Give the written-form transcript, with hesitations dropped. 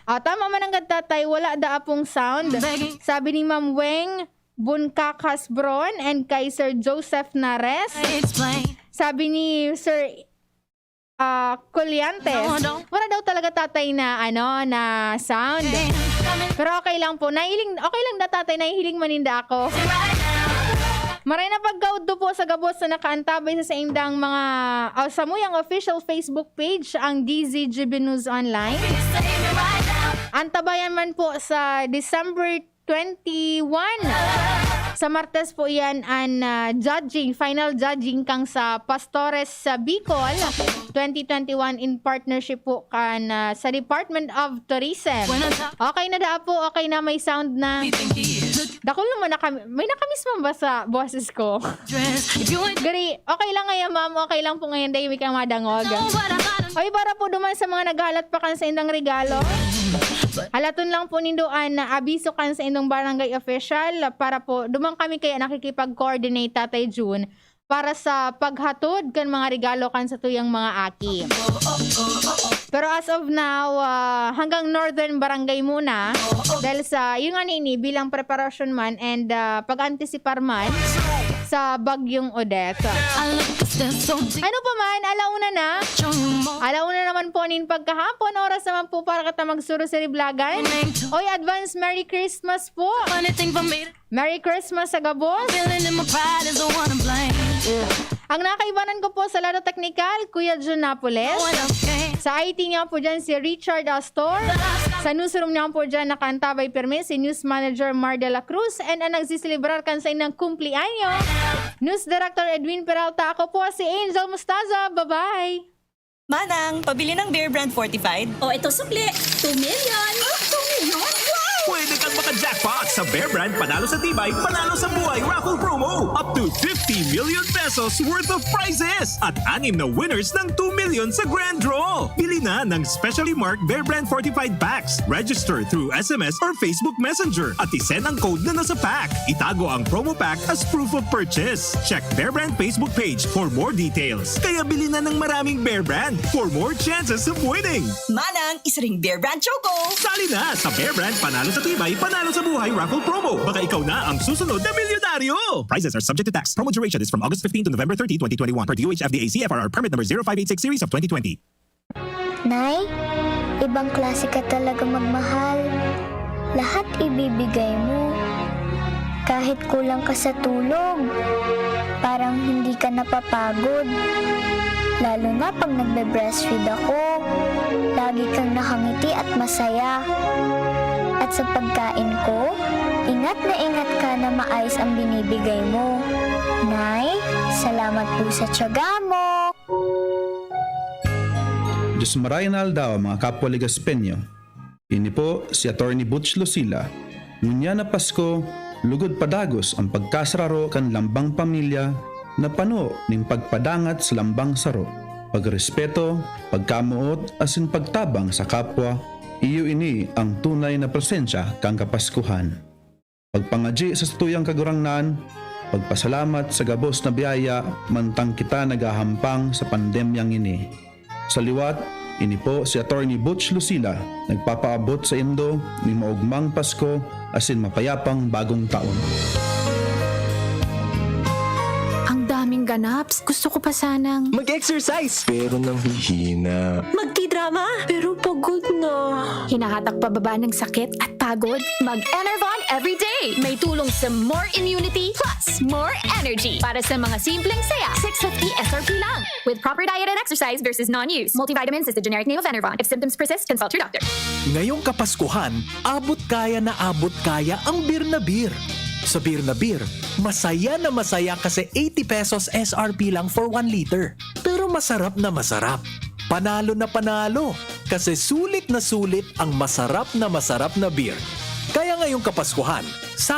Tama man ang tatay, wala da apong sound. Sabi ni Ma'am Weng Bunkakas Bron and kay Sir Joseph Nares. Sabi ni Sir Colyantes, wala daw talaga tatay na na sound. Pero okay lang po. Okay lang da tatay, nahihiling maninda ako. Maray na pagkaudo po sa gabos na nakaantabay sa indang mga sa muyang official Facebook page ang DZGB News Online. Antabayan man po sa December 21. Sa Martes po yan ang final judging kang sa Pastores sa Bicol 2021 in partnership po kan sa Department of Tourism. Okay na da po, okay na may sound na. Dakol naman may nakamiss mo ba sa boses ko? Gari, okay lang ngayon ma'am, okay lang po ngayon dahil may kang madangog. Oy, para po duman sa mga naghalat pa kan sa indang regalo. Halaton lang po nindoan na abiso kan sa indong barangay official para po dumang kami kaya nakikipag-coordinate Tatay June para sa paghatod kan mga regalo kan sa tuyang mga aki. Pero as of now, hanggang Northern Barangay muna dahil sa yung ini bilang preparation man and pag-antisipar man sa bagyong Odette. Ano pa man, alauna naman po nin pagkahapon, oras naman po para kata magsuro sa riblagan. Oy, advance Merry Christmas po. Merry Christmas sa gabos. Ang nakaibanan ko po sa Lado Technical, Kuya John Napoles. Sa IT niya po dyan si Richard Astor. Sa newsroom niya po dyan nakaantabay perme si News Manager Mar de la Cruz. And ang nagsisilibrar kan sa inang kumplianyo, News Director Edwin Peralta. Ako po si Angel Mustaza. Bye-bye! Manang, pabili ng Beer Brand Fortified. Ito sukli. 2 million. 2 million? Pwede kang maka-jackpot sa Bear Brand Panalo sa Tibay, Panalo sa Buhay Raffle Promo. Up to 50 million pesos worth of prizes at 6 na winners ng 2 million sa Grand Draw. Bili na ng specially marked Bear Brand Fortified Packs. Register through SMS or Facebook Messenger at isend ang code na nasa pack. Itago ang promo pack as proof of purchase. Check Bear Brand Facebook page for more details. Kaya bili na ng maraming Bear Brand for more chances of winning. Manang, isa ring Beer Brand Choco. Sali na sa Bear Brand Panalo sa Tibay, Panalo sa Buhay Raffle Promo. Baka ikaw na ang susunod na milyonaryo. Prizes are subject to tax. Promo duration is from August 15 to November 30, 2021 per DOH FDA CFRR permit number 0586 series of 2020. Nay, ibang klase ka talaga magmahal. Lahat ibibigay mo. Kahit kulang ka sa tulog, parang hindi ka napapagod. Lalo na pag nagbe-breastfeed ako, lagi kang nakangiti at masaya. At sa pagkain ko, ingat ka na maayos ang binibigay mo. Nay, salamat po sa tiyaga mo. Diyos marayanal daw mga kapwa Ligaspenyo. Ini po si Atty. Butch Lucila. Ngunya na Pasko, lugod padagos ang pagkasararo kan lambang pamilya na pano ning pagpadangat sa lambang saro. Pagrespeto, pagkamuot, asin pagtabang sa kapwa, iyo ini ang tunay na presensya kang Kapaskuhan. Pagpangadji sa tuyang kagurangnan, pagpasalamat sa gabos na biyaya mantang kita nagahampang sa pandemyang ini. Sa liwat, ini po si Atty. Butch Lucila nagpapaabot sa indo ni maugmang Pasko asin mapayapang bagong taon. Ang daming ganaps. Gusto ko pa sanang mag-exercise pero nang hihina. Magti-drama pero pagod na. hinahatak pababa ng sakit at pagod. Mag-Enervon everyday. May tulong sa more immunity plus more energy. Para sa mga simpleng saya, 650 SRP lang. With proper diet and exercise versus non-use. Multivitamins is the generic name of Enervon. If symptoms persist, consult your doctor. Ngayong Kapaskuhan, abot kaya na abot kaya ang beer na beer. Sa beer na beer, masaya na masaya kasi 80 pesos SRP lang for 1 liter. Pero masarap na masarap. Panalo na panalo kasi sulit na sulit ang masarap na beer. Kaya ngayong Kapaskuhan,